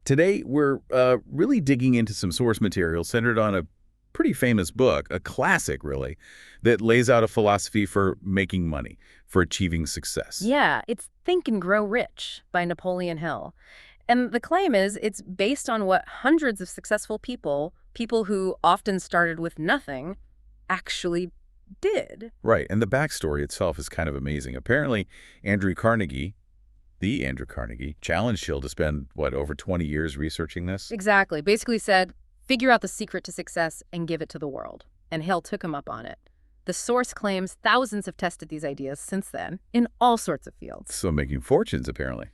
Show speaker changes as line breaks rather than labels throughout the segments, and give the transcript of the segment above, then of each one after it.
Today, we're really digging into some source material centered on a pretty famous book, a classic, really, that lays out a philosophy for making money, for achieving success.
Yeah, it's Think and Grow Rich by Napoleon Hill. And the claim is it's based on what hundreds of successful people who often started with nothing, actually did.
Right, and the backstory itself is kind of amazing. Apparently, Andrew Carnegie, the Andrew Carnegie, challenged Hill to spend, over 20 years researching this?
Exactly. Basically said, figure out the secret to success and give it to the world. And Hill took him up on it. The source claims thousands have tested these ideas since then in all sorts of fields.
So making fortunes, apparently.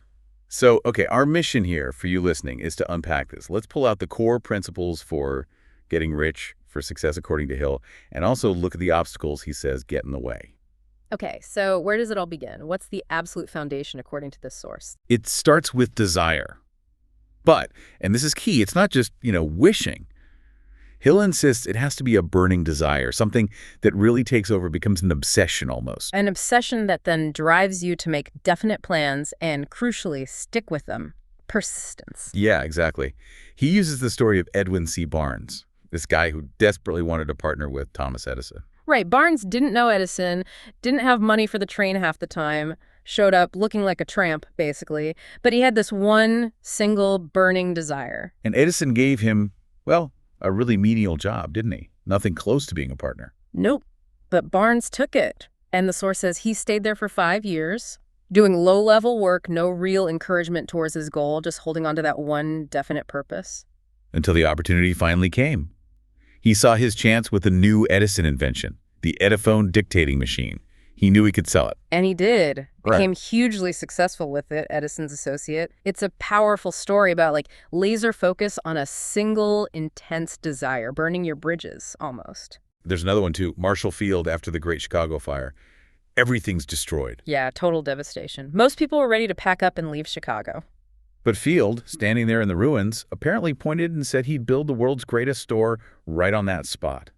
So, okay, our mission here for you listening is to unpack this. Let's pull out the core principles for getting rich, for success according to Hill, and also look at the obstacles he says get in the way.
Okay, so where does it all begin? What's the absolute foundation according to this source?
It starts with desire. But, and this is key, it's not just, wishing. Hill insists it has to be a burning desire, something that really takes over, becomes an obsession almost.
An obsession that then drives you to make definite plans and, crucially, stick with them. Persistence.
Yeah, exactly. He uses the story of Edwin C. Barnes, this guy who desperately wanted to partner with Thomas Edison.
Right, Barnes didn't know Edison, didn't have money for the train half the time, showed up looking like a tramp, basically, but he had this one single burning desire.
And Edison gave him, a really menial job, didn't he? Nothing close to being a partner.
Nope, but Barnes took it. And the source says he stayed there for 5 years, doing low-level work, no real encouragement towards his goal, just holding on to that one definite purpose.
Until the opportunity finally came. He saw his chance with the new Edison invention, the Ediphone dictating machine. He knew he could sell it.
And he did.
Right.
Became hugely successful with it, Edison's associate. It's a powerful story about laser focus on a single intense desire, burning your bridges almost.
There's another one too, Marshall Field after the Great Chicago Fire. Everything's destroyed.
Yeah, total devastation. Most people were ready to pack up and leave Chicago.
But Field, standing there in the ruins, apparently pointed and said he'd build the world's greatest store right on that spot.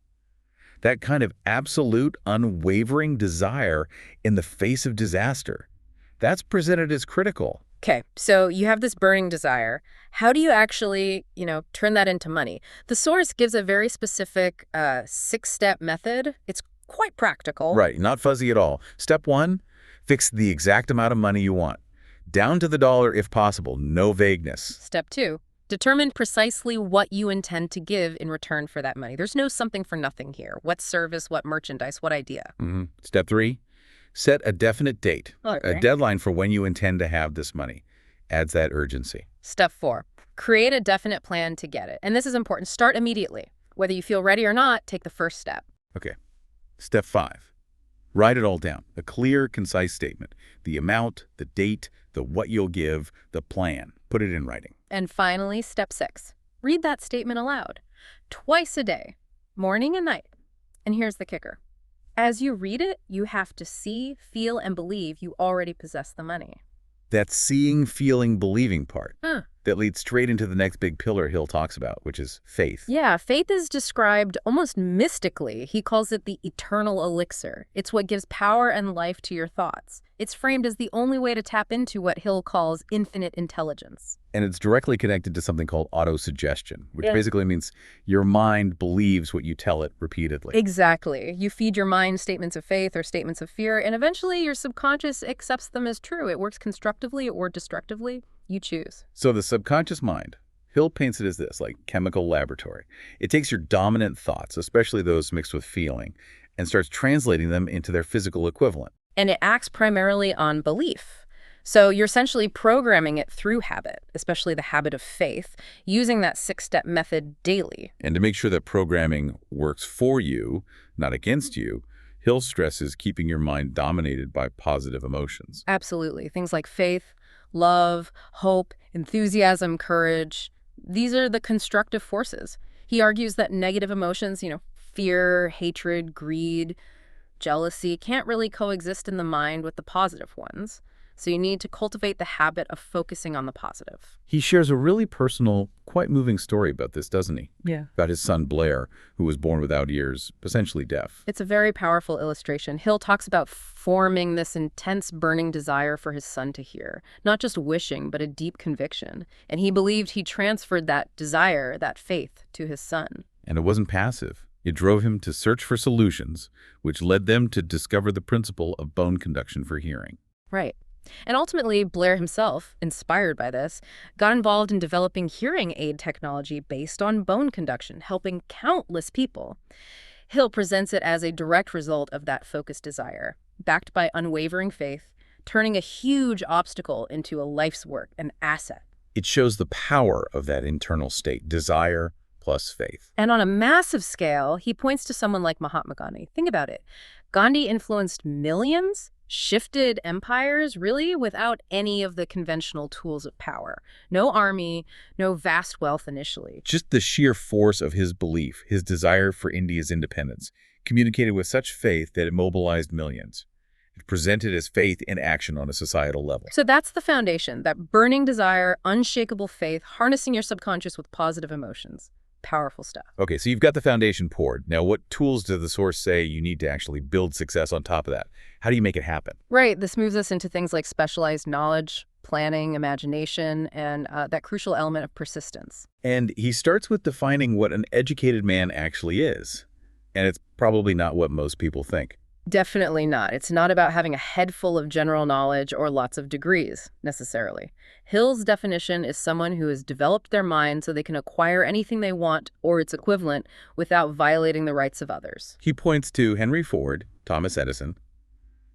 That kind of absolute, unwavering desire in the face of disaster, that's presented as critical.
Okay, so you have this burning desire. How do you actually, turn that into money? The source gives a very specific 6-step method. It's quite practical.
Right, not fuzzy at all. Step 1, fix the exact amount of money you want. Down to the dollar if possible, no vagueness.
Step 2, determine precisely what you intend to give in return for that money. There's no something for nothing here. What service, what merchandise, what idea?
Step 3, set a definite date,
Okay.
a deadline for when you intend to have this money. Adds that urgency.
Step 4, create a definite plan to get it. And this is important. Start immediately. Whether you feel ready or not, take the first step.
Okay. Step 5, write it all down. A clear, concise statement. The amount, the date, the what you'll give, the plan. Put it in writing.
And finally, step 6, read that statement aloud. Twice a day, morning and night. And here's the kicker. As you read it, you have to see, feel, and believe you already possess the money.
That seeing, feeling, believing part
Huh.
that leads straight into the next big pillar Hill talks about, which is faith.
Yeah, faith is described almost mystically. He calls it the eternal elixir. It's what gives power and life to your thoughts. It's framed as the only way to tap into what Hill calls infinite intelligence.
And it's directly connected to something called autosuggestion, which basically means your mind believes what you tell it repeatedly.
Exactly. You feed your mind statements of faith or statements of fear, and eventually your subconscious accepts them as true. It works constructively or destructively. You choose.
So the subconscious mind, Hill paints it as this, like chemical laboratory. It takes your dominant thoughts, especially those mixed with feeling, and starts translating them into their physical equivalent.
And it acts primarily on belief. So you're essentially programming it through habit, especially the habit of faith, using that 6-step method daily.
And to make sure that programming works for you, not against you, Hill stresses keeping your mind dominated by positive emotions.
Absolutely. Things like faith, love, hope, enthusiasm, courage. These are the constructive forces. He argues that negative emotions, fear, hatred, greed, jealousy, can't really coexist in the mind with the positive ones. So you need to cultivate the habit of focusing on the positive.
He shares a really personal, quite moving story about this, doesn't he?
Yeah.
About his son Blair, who was born without ears, essentially deaf.
It's a very powerful illustration. Hill talks about forming this intense burning desire for his son to hear, not just wishing, but a deep conviction. And he believed he transferred that desire, that faith, to his son.
And it wasn't passive. It drove him to search for solutions, which led them to discover the principle of bone conduction for hearing.
Right. And ultimately, Blair himself, inspired by this, got involved in developing hearing aid technology based on bone conduction, helping countless people. Hill presents it as a direct result of that focused desire, backed by unwavering faith, turning a huge obstacle into a life's work, an asset.
It shows the power of that internal state, desire plus faith.
And on a massive scale, he points to someone like Mahatma Gandhi. Think about it. Gandhi influenced millions, shifted empires, really, without any of the conventional tools of power. No army, no vast wealth initially.
Just the sheer force of his belief, his desire for India's independence, communicated with such faith that it mobilized millions. It presented as faith in action on a societal level.
So that's the foundation, that burning desire, unshakable faith, harnessing your subconscious with positive emotions. Powerful stuff.
Okay, so you've got the foundation poured. Now, what tools does the source say you need to actually build success on top of that? How do you make it happen?
Right. This moves us into things like specialized knowledge, planning, imagination, and that crucial element of persistence.
And he starts with defining what an educated man actually is. And it's probably not what most people think.
Definitely not. It's not about having a head full of general knowledge or lots of degrees, necessarily. Hill's definition is someone who has developed their mind so they can acquire anything they want or its equivalent without violating the rights of others.
He points to Henry Ford, Thomas Edison,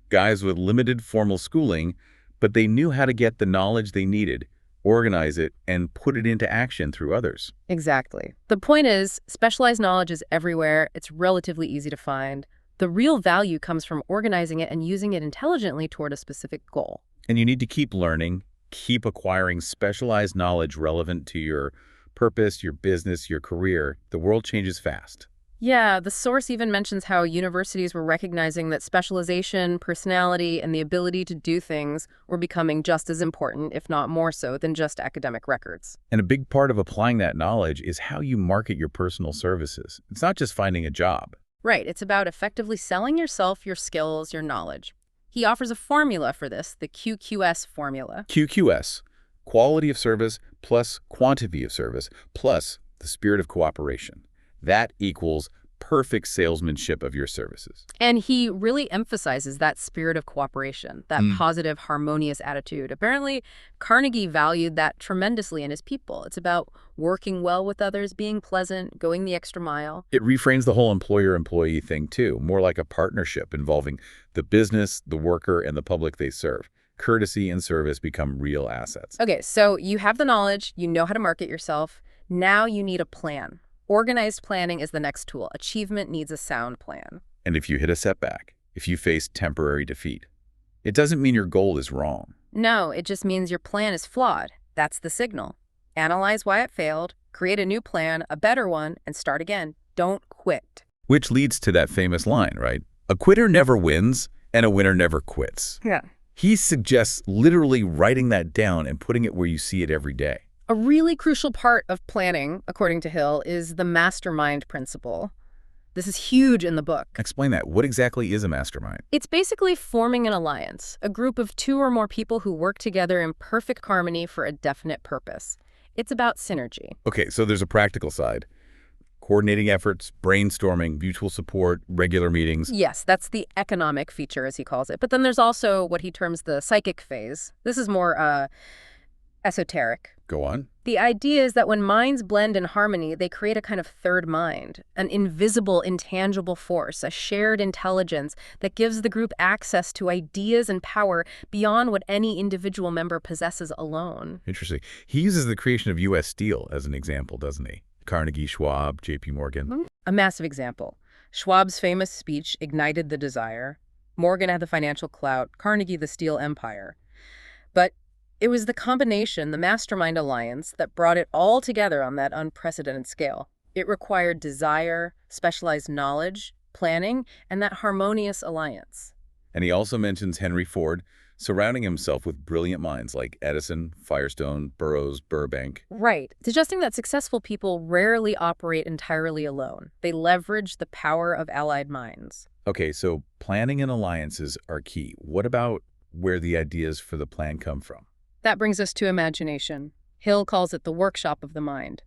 guys with limited formal schooling, but they knew how to get the knowledge they needed, organize it, and put it into action through others.
Exactly. The point is, specialized knowledge is everywhere. It's relatively easy to find. The real value comes from organizing it and using it intelligently toward a specific goal.
And you need to keep learning, keep acquiring specialized knowledge relevant to your purpose, your business, your career. The world changes fast.
Yeah, the source even mentions how universities were recognizing that specialization, personality, and the ability to do things were becoming just as important, if not more so, than just academic records.
And a big part of applying that knowledge is how you market your personal services. It's not just finding a job.
Right, it's about effectively selling yourself, your skills, your knowledge. He offers a formula for this, the QQS formula.
QQS, quality of service plus quantity of service plus the spirit of cooperation. That equals perfect salesmanship of your services.
And he really emphasizes that spirit of cooperation, that positive, harmonious attitude. Apparently, Carnegie valued that tremendously in his people. It's about working well with others, being pleasant, going the extra mile.
It reframes the whole employer-employee thing, too, more like a partnership involving the business, the worker, and the public they serve. Courtesy and service become real assets.
Okay, so you have the knowledge, you know how to market yourself. Now you need a plan. Organized planning is the next tool. Achievement needs a sound plan.
And if you hit a setback, if you face temporary defeat, it doesn't mean your goal is wrong.
No, it just means your plan is flawed. That's the signal. Analyze why it failed, create a new plan, a better one, and start again. Don't quit.
Which leads to that famous line, right? A quitter never wins, and a winner never quits.
Yeah.
He suggests literally writing that down and putting it where you see it every day.
A really crucial part of planning, according to Hill, is the mastermind principle. This is huge in the book.
Explain that. What exactly is a mastermind?
It's basically forming an alliance, a group of 2 or more people who work together in perfect harmony for a definite purpose. It's about synergy.
Okay, so there's a practical side. Coordinating efforts, brainstorming, mutual support, regular meetings.
Yes, that's the economic feature, as he calls it. But then there's also what he terms the psychic phase. This is more esoteric.
Go on.
The idea is that when minds blend in harmony, they create a kind of third mind, an invisible, intangible force, a shared intelligence that gives the group access to ideas and power beyond what any individual member possesses alone.
Interesting. He uses the creation of U.S. Steel as an example, doesn't he? Carnegie, Schwab, J.P. Morgan.
A massive example. Schwab's famous speech ignited the desire. Morgan had the financial clout, Carnegie the steel empire. But it was the combination, the mastermind alliance, that brought it all together on that unprecedented scale. It required desire, specialized knowledge, planning, and that harmonious alliance.
And he also mentions Henry Ford surrounding himself with brilliant minds like Edison, Firestone, Burroughs, Burbank.
Right. Suggesting that successful people rarely operate entirely alone. They leverage the power of allied minds.
Okay, so planning and alliances are key. What about where the ideas for the plan come from?
That brings us to imagination. Hill calls it the workshop of the mind.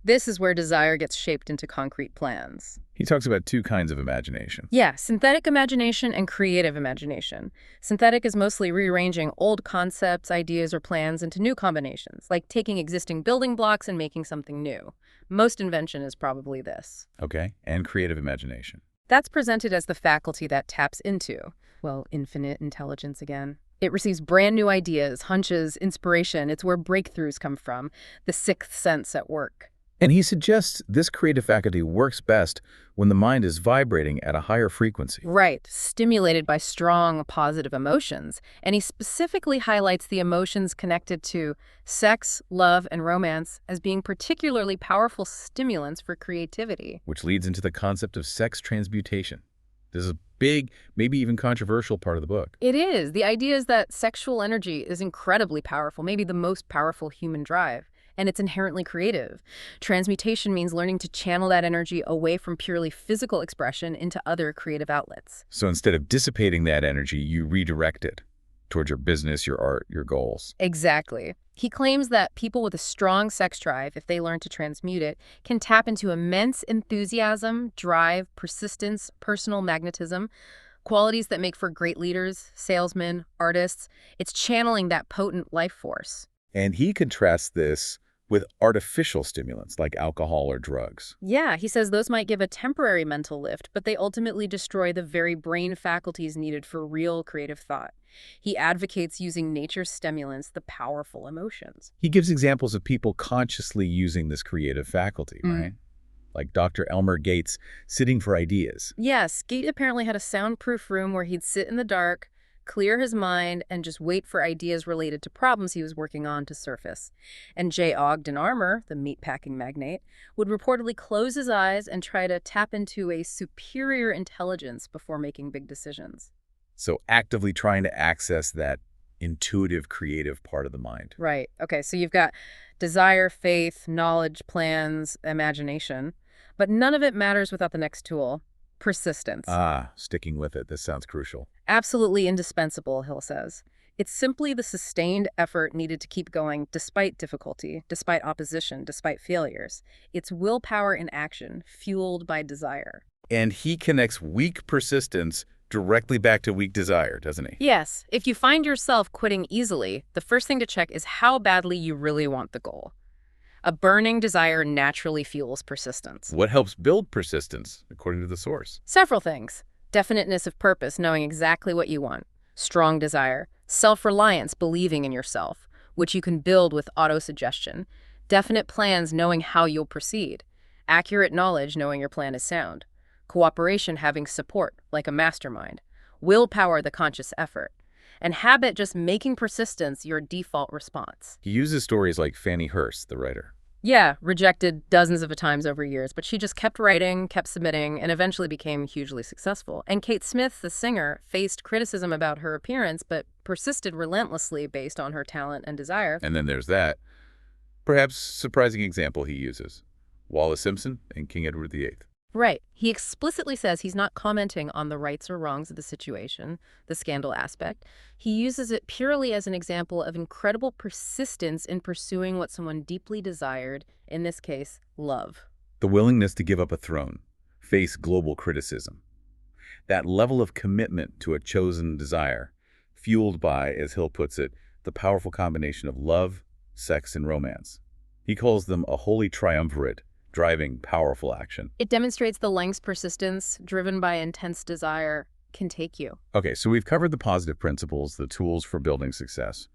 This is where desire gets shaped into concrete plans.
He talks about two kinds of imagination.
Yeah, synthetic imagination and creative imagination. Synthetic is mostly rearranging old concepts, ideas, or plans into new combinations, like taking existing building blocks and making something new. Most invention is probably this.
Okay, and creative imagination.
That's presented as the faculty that taps into, well, infinite intelligence again. It receives brand new ideas, hunches, inspiration. It's where breakthroughs come from, the sixth sense at work.
And he suggests this creative faculty works best when the mind is vibrating at a higher frequency.
Right, stimulated by strong, positive emotions. And he specifically highlights the emotions connected to sex, love, and romance as being particularly powerful stimulants for creativity.
Which leads into the concept of sex transmutation. This is a big, maybe even controversial part of the book.
It is. The idea is that sexual energy is incredibly powerful, maybe the most powerful human drive. And it's inherently creative. Transmutation means learning to channel that energy away from purely physical expression into other creative outlets.
So instead of dissipating that energy, you redirect it towards your business, your art, your goals.
Exactly. He claims that people with a strong sex drive, if they learn to transmute it, can tap into immense enthusiasm, drive, persistence, personal magnetism, qualities that make for great leaders, salesmen, artists. It's channeling that potent life force.
And he contrasts this with artificial stimulants like alcohol or drugs.
Yeah, he says those might give a temporary mental lift, but they ultimately destroy the very brain faculties needed for real creative thought. He advocates using nature's stimulants, the powerful emotions.
He gives examples of people consciously using this creative faculty, right? Like Dr. Elmer Gates sitting for ideas.
Yes, Gate apparently had a soundproof room where he'd sit in the dark, clear his mind, and just wait for ideas related to problems he was working on to surface. And J. Ogden Armour, the meatpacking magnate, would reportedly close his eyes and try to tap into a superior intelligence before making big decisions.
So actively trying to access that intuitive, creative part of the mind.
Right. Okay, so you've got desire, faith, knowledge, plans, imagination, but none of it matters without the next tool. Persistence.
Sticking with it. This sounds crucial.
Absolutely indispensable, Hill says. It's simply the sustained effort needed to keep going despite difficulty, despite opposition, despite failures. It's willpower in action, fueled by desire.
And he connects weak persistence directly back to weak desire, doesn't he?
Yes, if you find yourself quitting easily, the first thing to check is how badly you really want the goal. A burning desire naturally fuels persistence.
What helps build persistence, according to the source?
Several things. Definiteness of purpose, knowing exactly what you want. Strong desire. Self-reliance, believing in yourself, which you can build with autosuggestion. Definite plans, knowing how you'll proceed. Accurate knowledge, knowing your plan is sound. Cooperation, having support, like a mastermind. Willpower, the conscious effort. And habit, just making persistence your default response.
He uses stories like Fannie Hurst, the writer.
Yeah, rejected dozens of times over years, but she just kept writing, kept submitting, and eventually became hugely successful. And Kate Smith, the singer, faced criticism about her appearance, but persisted relentlessly based on her talent and desire.
And then there's that, perhaps surprising example he uses. Wallace Simpson and King Edward VIII.
Right. He explicitly says he's not commenting on the rights or wrongs of the situation, the scandal aspect. He uses it purely as an example of incredible persistence in pursuing what someone deeply desired, in this case, love.
The willingness to give up a throne, face global criticism. That level of commitment to a chosen desire, fueled by, as Hill puts it, the powerful combination of love, sex, and romance. He calls them a holy triumvirate, driving powerful action.
It demonstrates the lengths persistence, driven by intense desire, can take you.
Okay, so we've covered the positive principles, the tools for building success.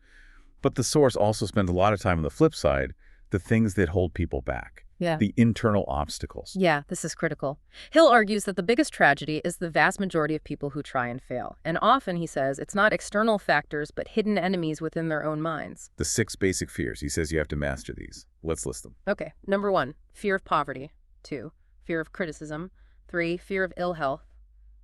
But the source also spends a lot of time on the flip side, the things that hold people back.
Yeah.
The internal obstacles.
Yeah, this is critical. Hill argues that the biggest tragedy is the vast majority of people who try and fail. And often, he says, it's not external factors, but hidden enemies within their own minds.
The 6 basic fears. He says you have to master these. Let's list them.
Okay. Number 1, fear of poverty. 2, fear of criticism. 3, fear of ill health.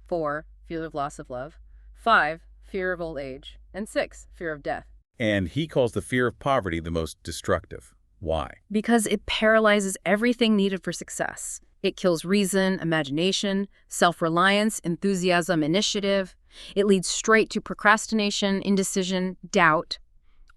4, fear of loss of love. 5, fear of old age. And 6, fear of death.
And he calls the fear of poverty the most destructive. Why?
Because it paralyzes everything needed for success. It kills reason, imagination, self-reliance, enthusiasm, initiative. It leads straight to procrastination, indecision, doubt,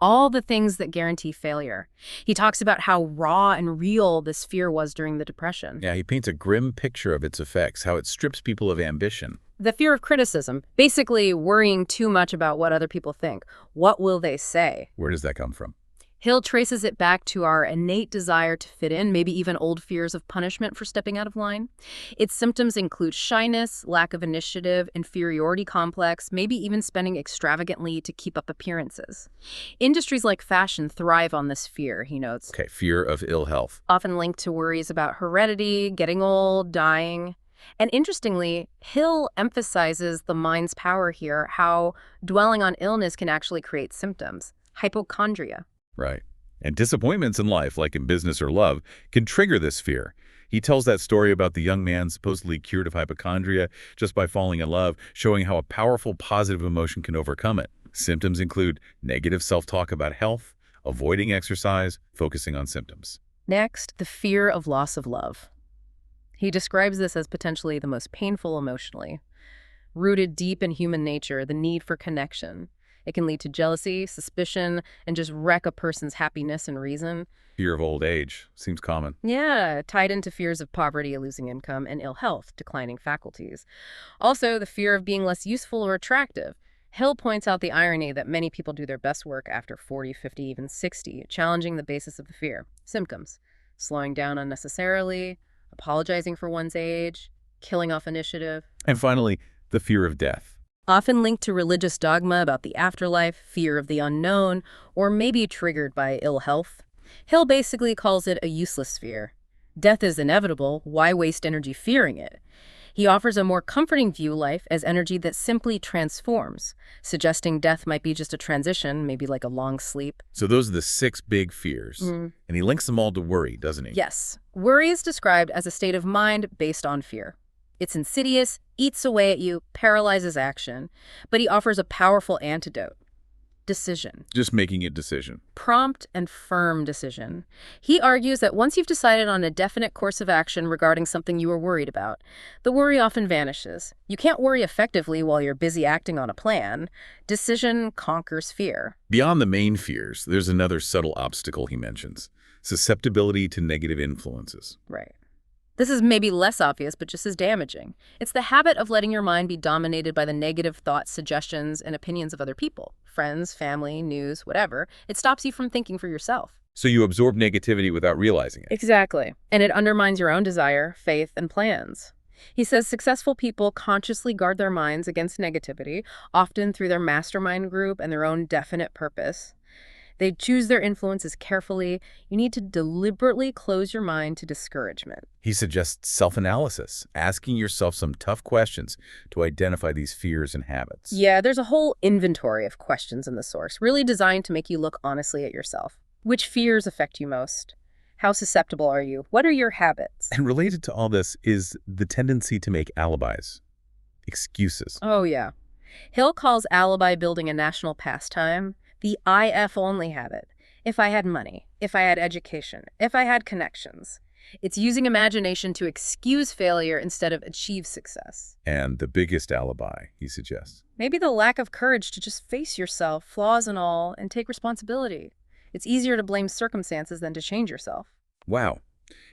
all the things that guarantee failure. He talks about how raw and real this fear was during the Depression.
Yeah, he paints a grim picture of its effects, how it strips people of ambition.
The fear of criticism, basically worrying too much about what other people think. What will they say?
Where does that come from?
Hill traces it back to our innate desire to fit in, maybe even old fears of punishment for stepping out of line. Its symptoms include shyness, lack of initiative, inferiority complex, maybe even spending extravagantly to keep up appearances. Industries like fashion thrive on this fear, he notes.
Okay, fear of ill health.
Often linked to worries about heredity, getting old, dying. And interestingly, Hill emphasizes the mind's power here, how dwelling on illness can actually create symptoms. Hypochondria.
Right. And disappointments in life, like in business or love, can trigger this fear. He tells that story about the young man supposedly cured of hypochondria just by falling in love, showing how a powerful positive emotion can overcome it. Symptoms include negative self-talk about health, avoiding exercise, focusing on symptoms.
Next, the fear of loss of love. He describes this as potentially the most painful emotionally. Rooted deep in human nature, the need for connection. It can lead to jealousy, suspicion, and just wreck a person's happiness and reason.
Fear of old age seems common.
Yeah, tied into fears of poverty, losing income, and ill health, declining faculties. Also, the fear of being less useful or attractive. Hill points out the irony that many people do their best work after 40, 50, even 60, challenging the basis of the fear. Symptoms: slowing down unnecessarily, apologizing for one's age, killing off initiative.
And finally, the fear of death.
Often linked to religious dogma about the afterlife, fear of the unknown, or maybe triggered by ill health. Hill basically calls it a useless fear. Death is inevitable, why waste energy fearing it? He offers a more comforting view of life as energy that simply transforms, suggesting death might be just a transition, maybe like a long sleep.
So those are the 6 big fears. And he links them all to worry, doesn't he?
Yes. Worry is described as a state of mind based on fear. It's insidious, eats away at you, paralyzes action, but he offers a powerful antidote. Decision.
Just making a decision.
Prompt and firm decision. He argues that once you've decided on a definite course of action regarding something you were worried about, the worry often vanishes. You can't worry effectively while you're busy acting on a plan. Decision conquers fear.
Beyond the main fears, there's another subtle obstacle he mentions: susceptibility to negative influences.
Right. This is maybe less obvious, but just as damaging. It's the habit of letting your mind be dominated by the negative thoughts, suggestions, and opinions of other people. Friends, family, news, whatever. It stops you from thinking for yourself.
So you absorb negativity without realizing it.
Exactly. And it undermines your own desire, faith, and plans. He says successful people consciously guard their minds against negativity, often through their mastermind group and their own definite purpose. They choose their influences carefully. You need to deliberately close your mind to discouragement.
He suggests self-analysis, asking yourself some tough questions to identify these fears and habits.
Yeah, there's a whole inventory of questions in the source, really designed to make you look honestly at yourself. Which fears affect you most? How susceptible are you? What are your habits?
And related to all this is the tendency to make alibis, excuses.
Oh, yeah. Hill calls alibi building a national pastime. The IF only habit. If I had money, if I had education, if I had connections. It's using imagination to excuse failure instead of achieve success.
And the biggest alibi, he suggests.
Maybe the lack of courage to just face yourself, flaws and all, and take responsibility. It's easier to blame circumstances than to change yourself.
Wow.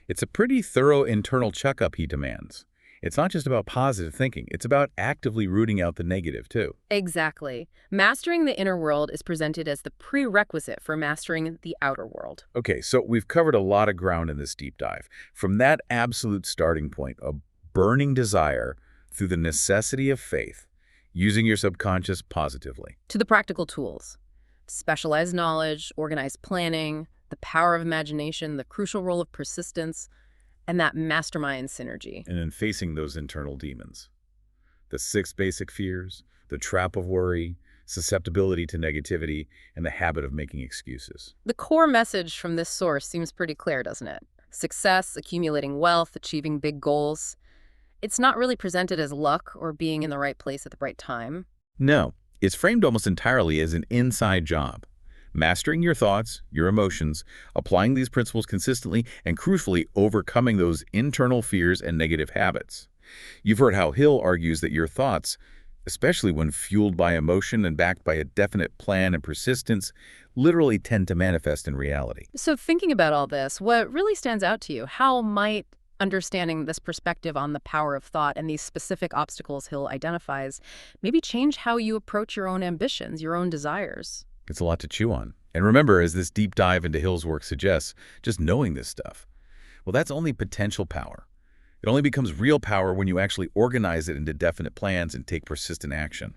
It's a pretty thorough internal checkup he demands. It's not just about positive thinking. It's about actively rooting out the negative, too.
Exactly. Mastering the inner world is presented as the prerequisite for mastering the outer world.
Okay, so we've covered a lot of ground in this deep dive. From that absolute starting point, a burning desire, through the necessity of faith, using your subconscious positively.
To the practical tools. Specialized knowledge, organized planning, the power of imagination, the crucial role of persistence, and that mastermind synergy.
And then facing those internal demons. The 6 basic fears, the trap of worry, susceptibility to negativity, and the habit of making excuses.
The core message from this source seems pretty clear, doesn't it? Success, accumulating wealth, achieving big goals. It's not really presented as luck or being in the right place at the right time.
No, it's framed almost entirely as an inside job. Mastering your thoughts, your emotions, applying these principles consistently, and crucially, overcoming those internal fears and negative habits. You've heard how Hill argues that your thoughts, especially when fueled by emotion and backed by a definite plan and persistence, literally tend to manifest in reality.
So thinking about all this, what really stands out to you? How might understanding this perspective on the power of thought and these specific obstacles Hill identifies maybe change how you approach your own ambitions, your own desires?
It's a lot to chew on. And remember, as this deep dive into Hill's work suggests, just knowing this stuff, well, that's only potential power. It only becomes real power when you actually organize it into definite plans and take persistent action.